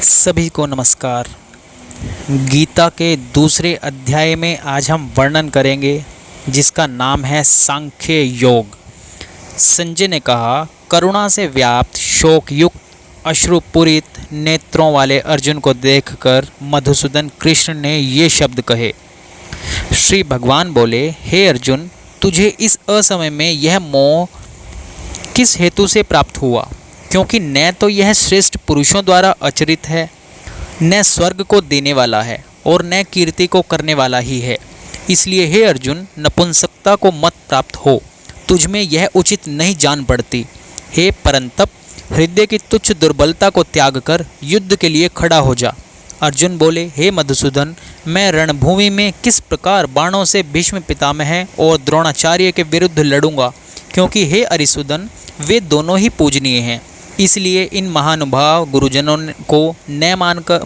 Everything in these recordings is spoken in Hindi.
सभी को नमस्कार। गीता के दूसरे अध्याय में आज हम वर्णन करेंगे जिसका नाम है सांख्य योग। संजय ने कहा, करुणा से व्याप्त शोक युक्त अश्रुपूरित नेत्रों वाले अर्जुन को देखकर मधुसूदन कृष्ण ने ये शब्द कहे। श्री भगवान बोले, हे अर्जुन, तुझे इस असमय में यह मोह किस हेतु से प्राप्त हुआ? क्योंकि न तो यह श्रेष्ठ पुरुषों द्वारा आचरित है, न स्वर्ग को देने वाला है और न कीर्ति को करने वाला ही है। इसलिए हे अर्जुन, नपुंसकता को मत प्राप्त हो, तुझ में यह उचित नहीं जान पड़ती। हे परंतप, हृदय की तुच्छ दुर्बलता को त्याग कर युद्ध के लिए खड़ा हो जा। अर्जुन बोले, हे मधुसूदन, मैं रणभूमि में किस प्रकार बाणों से भीष्म पितामह और द्रोणाचार्य के विरुद्ध लड़ूंगा? क्योंकि हे अरिसूदन, वे दोनों ही पूजनीय हैं। इसलिए इन महानुभाव गुरुजनों को न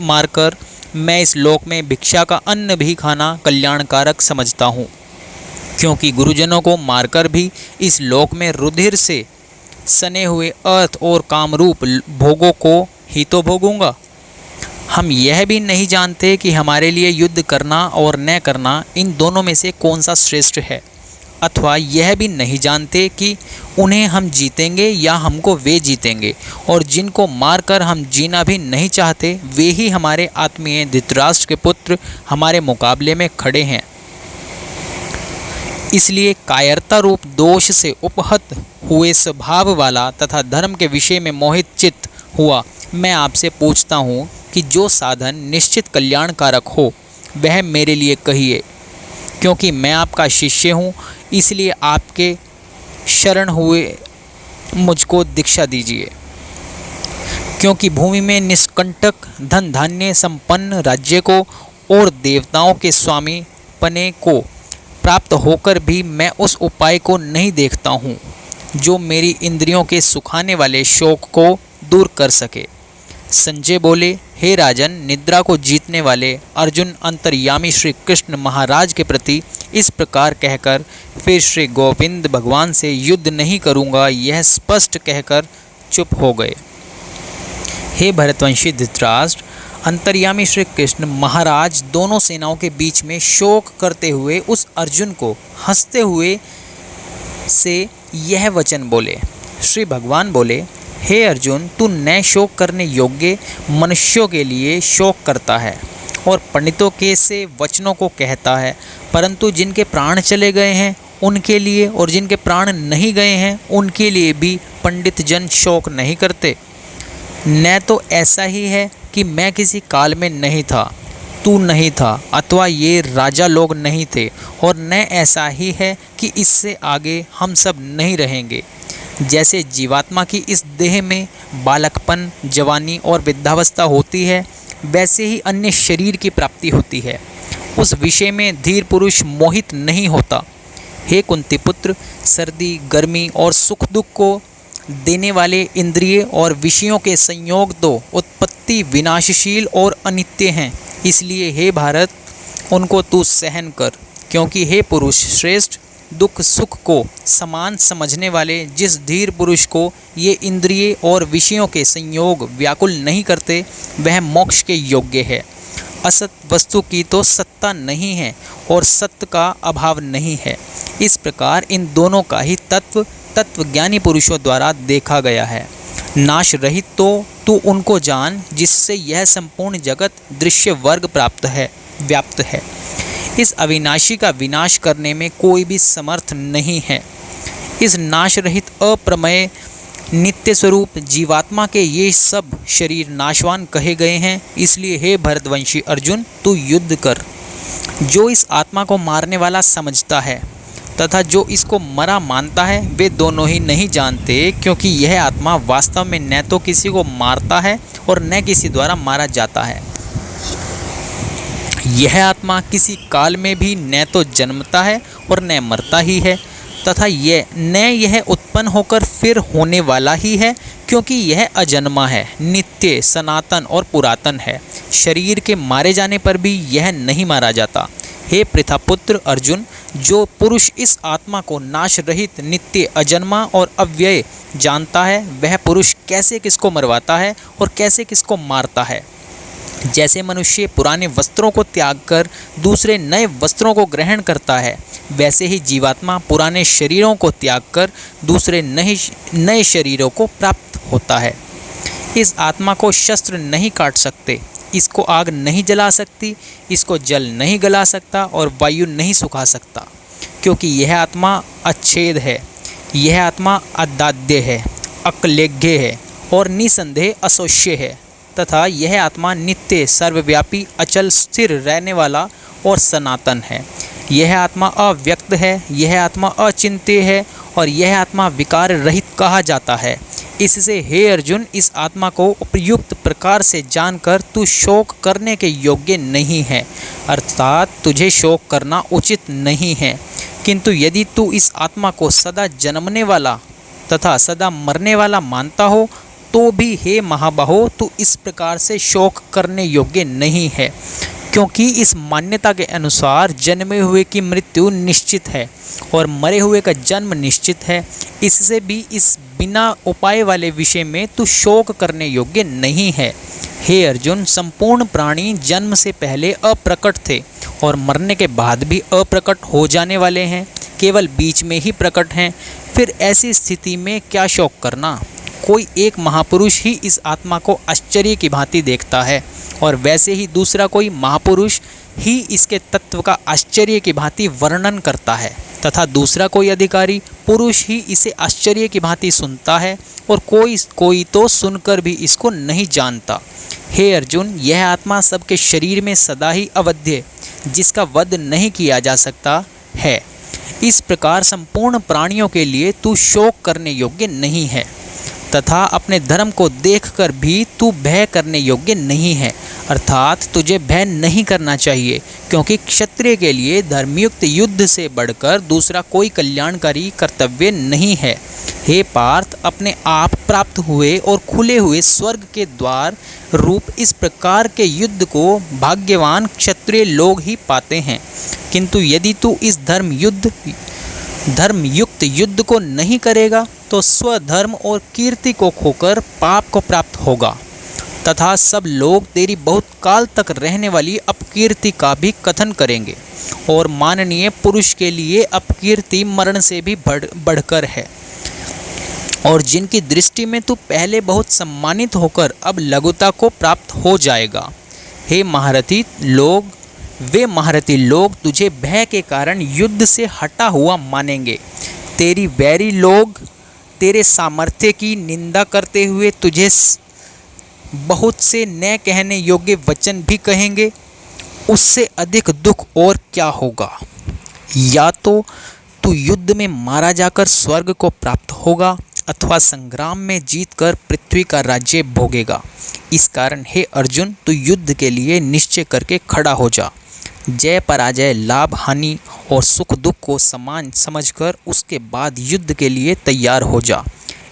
मारकर मैं इस लोक में भिक्षा का अन्न भी खाना कल्याणकारक समझता हूँ। क्योंकि गुरुजनों को मारकर भी इस लोक में रुधिर से सने हुए अर्थ और कामरूप भोगों को ही तो भोगूंगा। हम यह भी नहीं जानते कि हमारे लिए युद्ध करना और न करना इन दोनों में से कौन सा श्रेष्ठ है, अथवा यह भी नहीं जानते कि उन्हें हम जीतेंगे या हमको वे जीतेंगे, और जिनको मारकर हम जीना भी नहीं चाहते वे ही हमारे आत्मीय धृतराष्ट्र के पुत्र हमारे मुकाबले में खड़े हैं। इसलिए कायरता रूप दोष से उपहत हुए स्वभाव वाला तथा धर्म के विषय में मोहित चित्त हुआ मैं आपसे पूछता हूँ कि जो साधन निश्चित कल्याणकारक हो वह मेरे लिए कहिए। क्योंकि मैं आपका शिष्य हूँ, इसलिए आपके शरण हुए मुझको दीक्षा दीजिए। क्योंकि भूमि में निष्कंटक धन धान्य संपन्न राज्य को और देवताओं के स्वामी पने को प्राप्त होकर भी मैं उस उपाय को नहीं देखता हूँ जो मेरी इंद्रियों के सुखाने वाले शोक को दूर कर सके। संजय बोले, हे राजन, निद्रा को जीतने वाले अर्जुन अंतर्यामी श्री कृष्ण महाराज के प्रति इस प्रकार कहकर फिर श्री गोविंद भगवान से युद्ध नहीं करूँगा यह स्पष्ट कहकर चुप हो गए। हे भरतवंशी धृतराष्ट्र, अंतर्यामी श्री कृष्ण महाराज दोनों सेनाओं के बीच में शोक करते हुए उस अर्जुन को हंसते हुए से यह वचन बोले। श्री भगवान बोले, हे अर्जुन, तू न शोक करने योग्य मनुष्यों के लिए शोक करता है और पंडितों के से वचनों को कहता है, परंतु जिनके प्राण चले गए हैं उनके लिए और जिनके प्राण नहीं गए हैं उनके लिए भी पंडित जन शोक नहीं करते। न तो ऐसा ही है कि मैं किसी काल में नहीं था, तू नहीं था, अथवा ये राजा लोग नहीं थे, और न ऐसा ही है कि इससे आगे हम सब नहीं रहेंगे। जैसे जीवात्मा की इस देह में बालकपन, जवानी और वृद्धावस्था होती है, वैसे ही अन्य शरीर की प्राप्ति होती है। उस विषय में धीर पुरुष मोहित नहीं होता। हे कुंती पुत्र, सर्दी, गर्मी और सुख दुख को देने वाले इंद्रिय और विषयों के संयोग तो उत्पत्ति विनाशशील और अनित्य हैं। इसलिए हे भारत, उनको तू सहन कर। क्योंकि हे पुरुष श्रेष्ठ, दुख सुख को समान समझने वाले जिस धीर पुरुष को ये इंद्रिय और विषयों के संयोग व्याकुल नहीं करते वह मोक्ष के योग्य है। असत वस्तु की तो सत्ता नहीं है और सत्य का अभाव नहीं है। इस प्रकार इन दोनों का ही तत्वज्ञानी पुरुषों द्वारा देखा गया है। नाश रहित तो तू उनको जान जिससे यह संपूर्ण जगत दृश्य वर्ग व्याप्त है। इस अविनाशी का विनाश करने में कोई भी समर्थ नहीं है। इस नाश रहित अप्रमेय नित्य स्वरूप जीवात्मा के ये सब शरीर नाशवान कहे गए हैं। इसलिए हे भरतवंशी अर्जुन, तू युद्ध कर। जो इस आत्मा को मारने वाला समझता है तथा जो इसको मरा मानता है वे दोनों ही नहीं जानते, क्योंकि यह आत्मा वास्तव में न तो किसी को मारता है और न किसी द्वारा मारा जाता है। यह आत्मा किसी काल में भी न तो जन्मता है और न मरता ही है, तथा यह उत्पन्न होकर फिर होने वाला ही है, क्योंकि यह अजन्मा है, नित्य, सनातन और पुरातन है। शरीर के मारे जाने पर भी यह नहीं मारा जाता। हे पृथापुत्र अर्जुन, जो पुरुष इस आत्मा को नाश रहित, नित्य, अजन्मा और अव्यय जानता है, वह पुरुष कैसे किसको मरवाता है और कैसे किसको मारता है। जैसे मनुष्य पुराने वस्त्रों को त्याग कर दूसरे नए वस्त्रों को ग्रहण करता है, वैसे ही जीवात्मा पुराने शरीरों को त्याग कर दूसरे नए शरीरों को प्राप्त होता है। इस आत्मा को शस्त्र नहीं काट सकते, इसको आग नहीं जला सकती, इसको जल नहीं गला सकता और वायु नहीं सुखा सकता, क्योंकि यह आत्मा अच्छेद है, यह आत्मा अदाद्य है, अक्लेग्य है और निसंदेह अशोष्य है, तथा यह आत्मा नित्य, सर्वव्यापी, अचल, स्थिर रहने वाला और सनातन है। यह आत्मा अव्यक्त है, यह आत्मा अचिंत्य है और यह आत्मा विकार रहित कहा जाता है। इससे हे अर्जुन, इस आत्मा को उपयुक्त प्रकार से जानकर तू शोक करने के योग्य नहीं है, अर्थात तुझे शोक करना उचित नहीं है। किंतु यदि तू इस आत्मा को सदा जन्मने वाला तथा सदा मरने वाला मानता हो तो भी हे महाबाहो, तू इस प्रकार से शोक करने योग्य नहीं है, क्योंकि इस मान्यता के अनुसार जन्मे हुए की मृत्यु निश्चित है और मरे हुए का जन्म निश्चित है। इससे भी इस बिना उपाय वाले विषय में तू शोक करने योग्य नहीं है। हे अर्जुन, संपूर्ण प्राणी जन्म से पहले अप्रकट थे और मरने के बाद भी अप्रकट हो जाने वाले हैं, केवल बीच में ही प्रकट हैं। फिर ऐसी स्थिति में क्या शोक करना? कोई एक महापुरुष ही इस आत्मा को आश्चर्य की भांति देखता है और वैसे ही दूसरा कोई महापुरुष ही इसके तत्व का आश्चर्य की भांति वर्णन करता है, तथा दूसरा कोई अधिकारी पुरुष ही इसे आश्चर्य की भांति सुनता है और कोई तो सुनकर भी इसको नहीं जानता। हे अर्जुन, यह आत्मा सबके शरीर में सदा ही अवध्य, जिसका वध नहीं किया जा सकता है। इस प्रकार संपूर्ण प्राणियों के लिए तू शोक करने योग्य नहीं है, तथा अपने धर्म को देखकर भी तू भय करने योग्य नहीं है, अर्थात तुझे भय नहीं करना चाहिए, क्योंकि क्षत्रिय के लिए धर्मयुक्त युद्ध से बढ़कर दूसरा कोई कल्याणकारी कर्तव्य नहीं है। हे पार्थ, अपने आप प्राप्त हुए और खुले हुए स्वर्ग के द्वार रूप इस प्रकार के युद्ध को भाग्यवान क्षत्रिय लोग ही पाते हैं। किंतु यदि तू इस धर्मयुक्त युद्ध को नहीं करेगा तो स्वधर्म और कीर्ति को खोकर पाप को प्राप्त होगा, तथा सब लोग तेरी बहुत काल तक रहने वाली अपकीर्ति का भी कथन करेंगे। और माननीय पुरुष के लिए अपकीर्ति मरण से भी बढ़कर है, और जिनकी दृष्टि में तू पहले बहुत सम्मानित होकर अब लघुता को प्राप्त हो जाएगा। हे महारथी लोग, वे महारथी लोग तुझे भय के कारण युद्ध से हटा हुआ मानेंगे। तेरी वैरी लोग तेरे सामर्थ्य की निंदा करते हुए तुझे बहुत से न कहने योग्य वचन भी कहेंगे। उससे अधिक दुख और क्या होगा? या तो तू युद्ध में मारा जाकर स्वर्ग को प्राप्त होगा, अथवा संग्राम में जीतकर पृथ्वी का राज्य भोगेगा। इस कारण हे अर्जुन, तू युद्ध के लिए निश्चय करके खड़ा हो जा। जय पराजय, लाभ हानि और सुख दुख को समान समझकर उसके बाद युद्ध के लिए तैयार हो जा।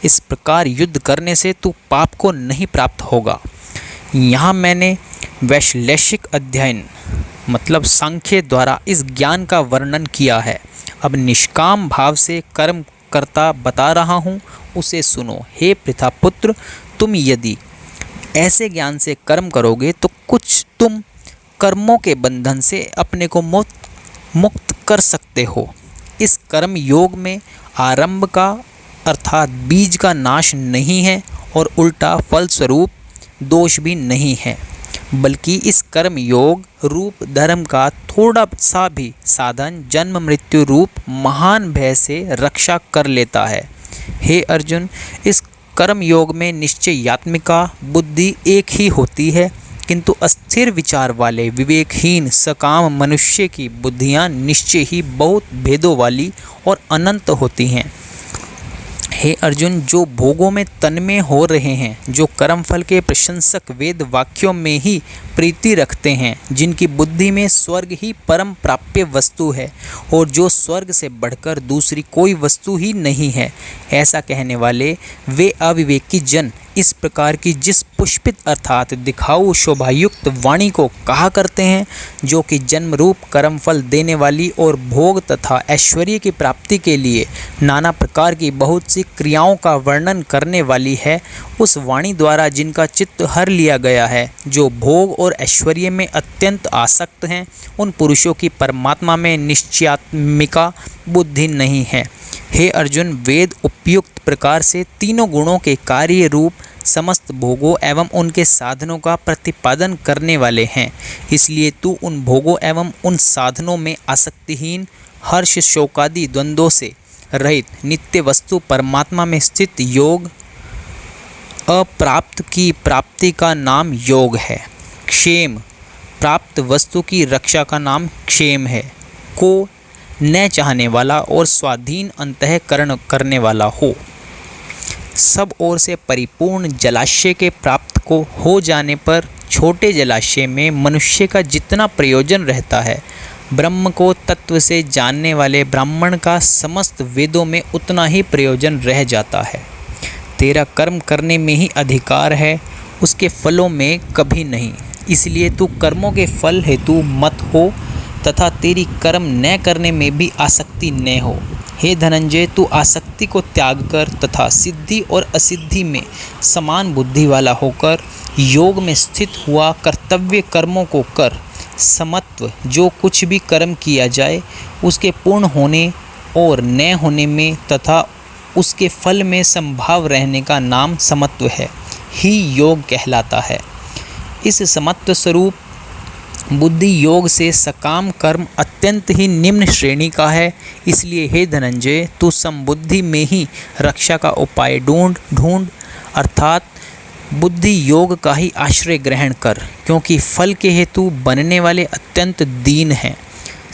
इस प्रकार युद्ध करने से तू पाप को नहीं प्राप्त होगा। यहाँ मैंने वैश्लेषिक अध्ययन मतलब सांख्य द्वारा इस ज्ञान का वर्णन किया है। अब निष्काम भाव से कर्म करता बता रहा हूँ, उसे सुनो। हे पृथापुत्र, तुम यदि ऐसे ज्ञान से कर्म करोगे तो कुछ तुम कर्मों के बंधन से अपने को मुक्त कर सकते हो। इस कर्म योग में आरंभ का अर्थात बीज का नाश नहीं है और उल्टा फलस्वरूप दोष भी नहीं है, बल्कि इस कर्म योग रूप धर्म का थोड़ा सा भी साधन जन्म मृत्यु रूप महान भय से रक्षा कर लेता है। हे अर्जुन, इस कर्म योग में निश्चयात्मिका बुद्धि एक ही होती है, किंतु अस्थिर विचार वाले विवेकहीन सकाम मनुष्य की बुद्धियाँ निश्चय ही बहुत भेदों वाली और अनंत होती हैं। हे अर्जुन, जो भोगों में तन्मय हो रहे हैं, जो कर्मफल के प्रशंसक वेद वाक्यों में ही प्रीति रखते हैं, जिनकी बुद्धि में स्वर्ग ही परम प्राप्य वस्तु है और जो स्वर्ग से बढ़कर दूसरी कोई वस्तु ही नहीं है, ऐसा कहने वाले वे अविवेकी जन इस प्रकार की जिस पुष्पित अर्थात दिखाऊ शोभायुक्त वाणी को कहा करते हैं, जो कि जन्म रूप कर्म फल देने वाली और भोग तथा ऐश्वर्य की प्राप्ति के लिए नाना प्रकार की बहुत सी क्रियाओं का वर्णन करने वाली है, उस वाणी द्वारा जिनका चित्त हर लिया गया है, जो भोग और ऐश्वर्य में अत्यंत आसक्त हैं, उन पुरुषों की परमात्मा में निश्चयात्मिका बुद्धि नहीं है। हे अर्जुन, वेद उपयुक्त प्रकार से तीनों गुणों के कार्य रूप समस्त भोगों एवं उनके साधनों का प्रतिपादन करने वाले हैं। इसलिए तू उन भोगों एवं उन साधनों में आसक्तिहीन, हर्ष शोकादि द्वंद्वों से रहित नित्य वस्तु परमात्मा में स्थित योग अप्राप्त की प्राप्ति का नाम योग है। क्षेम, प्राप्त वस्तु की रक्षा का नाम क्षेम है। को न चाहने वाला और स्वाधीन अंतःकरण करने वाला हो। सब ओर से परिपूर्ण जलाशय के प्राप्त को हो जाने पर छोटे जलाशय में मनुष्य का जितना प्रयोजन रहता है, ब्रह्म को तत्व से जानने वाले ब्राह्मण का समस्त वेदों में उतना ही प्रयोजन रह जाता है। तेरा कर्म करने में ही अधिकार है, उसके फलों में कभी नहीं। इसलिए तू कर्मों के फल हेतु मत हो तथा तेरी कर्म न करने में भी आसक्ति न हो। हे धनंजय, तू आसक्ति को त्याग कर तथा सिद्धि और असिद्धि में समान बुद्धि वाला होकर योग में स्थित हुआ कर्तव्य कर्मों को कर। समत्व, जो कुछ भी कर्म किया जाए उसके पूर्ण होने और न होने में तथा उसके फल में संभाव रहने का नाम समत्व है ही योग कहलाता है। इस समत्व स्वरूप बुद्धि योग से सकाम कर्म अत्यंत ही निम्न श्रेणी का है। इसलिए हे धनंजय, तू समबुद्धि में ही रक्षा का उपाय ढूंढ अर्थात बुद्धि योग का ही आश्रय ग्रहण कर, क्योंकि फल के हेतु बनने वाले अत्यंत दीन हैं।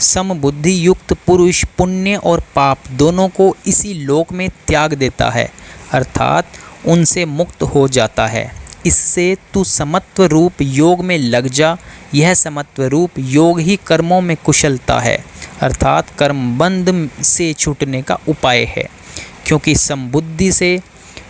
समबुद्धि युक्त पुरुष पुण्य और पाप दोनों को इसी लोक में त्याग देता है, अर्थात उनसे मुक्त हो जाता है। इससे तू समत्व रूप योग में लग जा। यह समत्व रूप योग ही कर्मों में कुशलता है, अर्थात कर्मबंध से छूटने का उपाय है। क्योंकि समबुद्धि से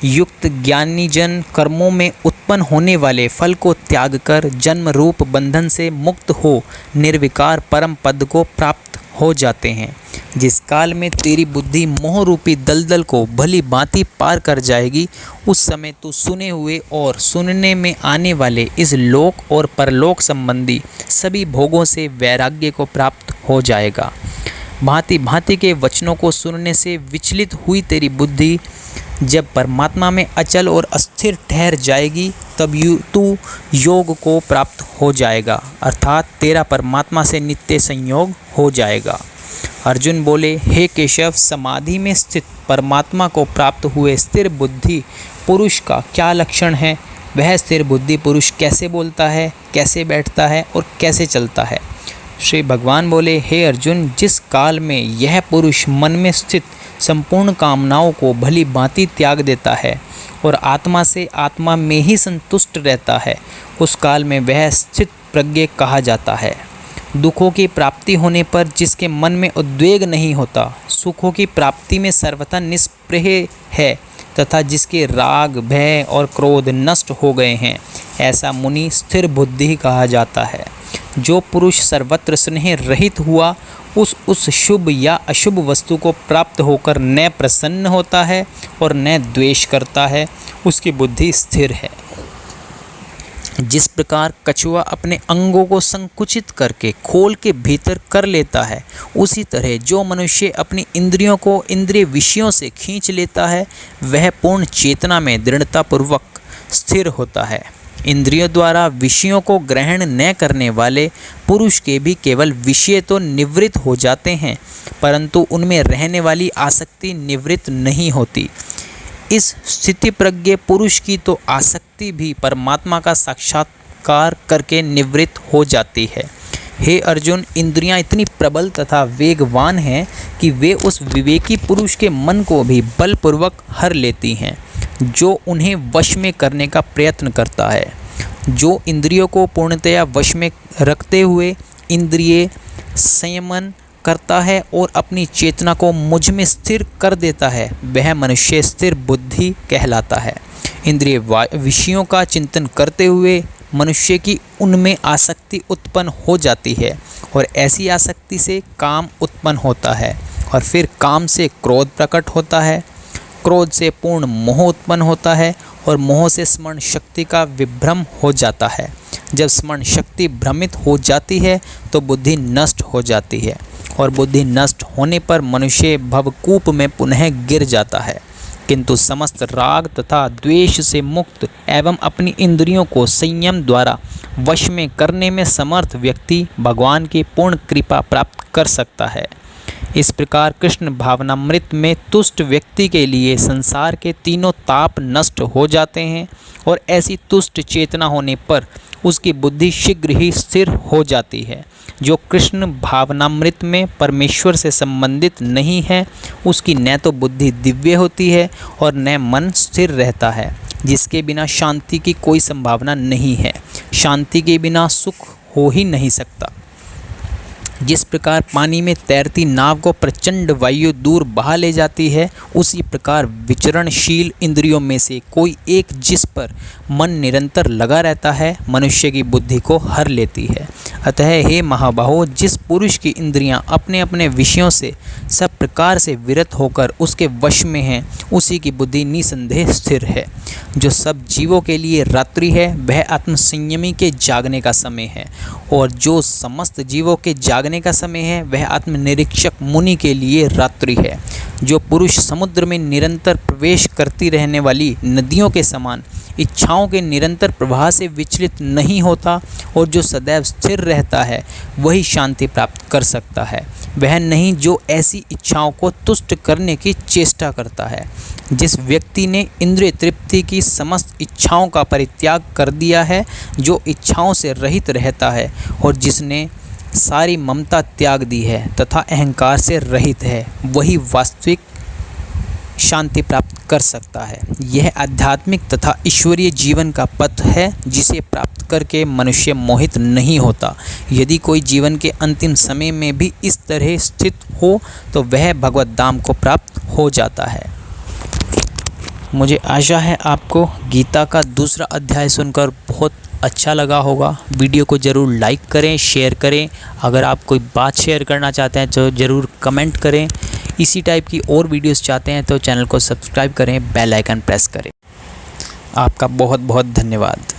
युक्त ज्ञानी जन कर्मों में उत्पन्न होने वाले फल को त्याग कर जन्म रूप बंधन से मुक्त हो निर्विकार परम पद को प्राप्त हो जाते हैं। जिस काल में तेरी बुद्धि मोह रूपी दलदल को भली भांति पार कर जाएगी, उस समय तू सुने हुए और सुनने में आने वाले इस लोक और परलोक संबंधी सभी भोगों से वैराग्य को प्राप्त हो जाएगा। भांति भांति के वचनों को सुनने से विचलित हुई तेरी बुद्धि जब परमात्मा में अचल और अस्थिर ठहर जाएगी, तब तू योग को प्राप्त हो जाएगा, अर्थात तेरा परमात्मा से नित्य संयोग हो जाएगा। अर्जुन बोले, हे केशव, समाधि में स्थित परमात्मा को प्राप्त हुए स्थिर बुद्धि पुरुष का क्या लक्षण है? वह स्थिर बुद्धि पुरुष कैसे बोलता है, कैसे बैठता है और कैसे चलता है? श्री भगवान बोले, हे अर्जुन, जिस काल में यह पुरुष मन में स्थित संपूर्ण कामनाओं को भली भांति त्याग देता है और आत्मा से आत्मा में ही संतुष्ट रहता है, उस काल में वह स्थित प्रज्ञ कहा जाता है। दुखों की प्राप्ति होने पर जिसके मन में उद्वेग नहीं होता, सुखों की प्राप्ति में सर्वथा निष्प्रह है तथा जिसके राग, भय और क्रोध नष्ट हो गए हैं, ऐसा मुनि स्थिर बुद्धि कहा जाता है। जो पुरुष सर्वत्र स्नेह रहित हुआ उस शुभ या अशुभ वस्तु को प्राप्त होकर न प्रसन्न होता है और न द्वेष करता है, उसकी बुद्धि स्थिर है। जिस प्रकार कछुआ अपने अंगों को संकुचित करके खोल के भीतर कर लेता है, उसी तरह जो मनुष्य अपनी इंद्रियों को इंद्रिय विषयों से खींच लेता है, वह पूर्ण चेतना में दृढ़तापूर्वक स्थिर होता है। इंद्रियों द्वारा विषयों को ग्रहण न करने वाले पुरुष के भी केवल विषय तो निवृत्त हो जाते हैं, परंतु उनमें रहने वाली आसक्ति निवृत्त नहीं होती। इस स्थिति प्रज्ञ पुरुष की तो आसक्ति भी परमात्मा का साक्षात्कार करके निवृत्त हो जाती है। हे अर्जुन, इंद्रियां इतनी प्रबल तथा वेगवान हैं कि वे उस विवेकी पुरुष के मन को भी बलपूर्वक हर लेती हैं, जो उन्हें वश में करने का प्रयत्न करता है। जो इंद्रियों को पूर्णतया वश में रखते हुए इंद्रिय संयमन करता है और अपनी चेतना को मुझ में स्थिर कर देता है, वह मनुष्य स्थिर बुद्धि कहलाता है। इंद्रिय विषयों का चिंतन करते हुए मनुष्य की उनमें आसक्ति उत्पन्न हो जाती है और ऐसी आसक्ति से काम उत्पन्न होता है और फिर काम से क्रोध प्रकट होता है, क्रोध से पूर्ण मोह उत्पन्न होता है और मोह से स्मरण शक्ति का विभ्रम हो जाता है। जब स्मरण शक्ति भ्रमित हो जाती है तो बुद्धि नष्ट हो जाती है और बुद्धि नष्ट होने पर मनुष्य भवकूप में पुनः गिर जाता है। किंतु समस्त राग तथा द्वेष से मुक्त एवं अपनी इंद्रियों को संयम द्वारा वश में करने में समर्थ व्यक्ति भगवान की पूर्ण कृपा प्राप्त कर सकता है। इस प्रकार कृष्ण भावनामृत में तुष्ट व्यक्ति के लिए संसार के तीनों ताप नष्ट हो जाते हैं और ऐसी तुष्ट चेतना होने पर उसकी बुद्धि शीघ्र ही स्थिर हो जाती है। जो कृष्ण भावनामृत में परमेश्वर से संबंधित नहीं है उसकी न तो बुद्धि दिव्य होती है और न मन स्थिर रहता है, जिसके बिना शांति की कोई संभावना नहीं है। शांति के बिना सुख हो ही नहीं सकता। जिस प्रकार पानी में तैरती नाव को प्रचंड वायु दूर बहा ले जाती है, उसी प्रकार विचरणशील इंद्रियों में से कोई एक जिस पर मन निरंतर लगा रहता है मनुष्य की बुद्धि को हर लेती है। अतः हे महाबाहो, जिस पुरुष की इंद्रियां अपने अपने विषयों से सब प्रकार से विरत होकर उसके वश में हैं, उसी की बुद्धि निसंदेह स्थिर है। जो सब जीवों के लिए रात्रि है वह आत्मसंयमी के जागने का समय है और जो समस्त जीवों के जागने का समय है वह आत्मनिरीक्षक मुनि के लिए रात्रि है। जो पुरुष समुद्र में निरंतर प्रवेश करती रहने वाली नदियों के समान इच्छाओं के निरंतर प्रवाह से विचलित नहीं होता और जो सदैव स्थिर रहता है वही शांति प्राप्त कर सकता है। वह नहीं जो ऐसी इच्छाओं को तुष्ट करने की चेष्टा करता है। जिस व्यक्ति ने इंद्रिय तृप्ति की समस्त इच्छाओं का परित्याग कर दिया है, जो इच्छाओं से रहित रहता है और जिसने सारी ममता त्याग दी है तथा अहंकार से रहित है, वही वास्तविक शांति प्राप्त कर सकता है। यह आध्यात्मिक तथा ईश्वरीय जीवन का पथ है जिसे प्राप्त करके मनुष्य मोहित नहीं होता। यदि कोई जीवन के अंतिम समय में भी इस तरह स्थित हो तो वह भगवत धाम को प्राप्त हो जाता है। मुझे आशा है आपको गीता का दूसरा अध्याय सुनकर बहुत अच्छा लगा होगा। वीडियो को ज़रूर लाइक करें, शेयर करें। अगर आप कोई बात शेयर करना चाहते हैं तो ज़रूर कमेंट करें। इसी टाइप की और वीडियोस चाहते हैं तो चैनल को सब्सक्राइब करें, बेल आइकन प्रेस करें। आपका बहुत बहुत धन्यवाद।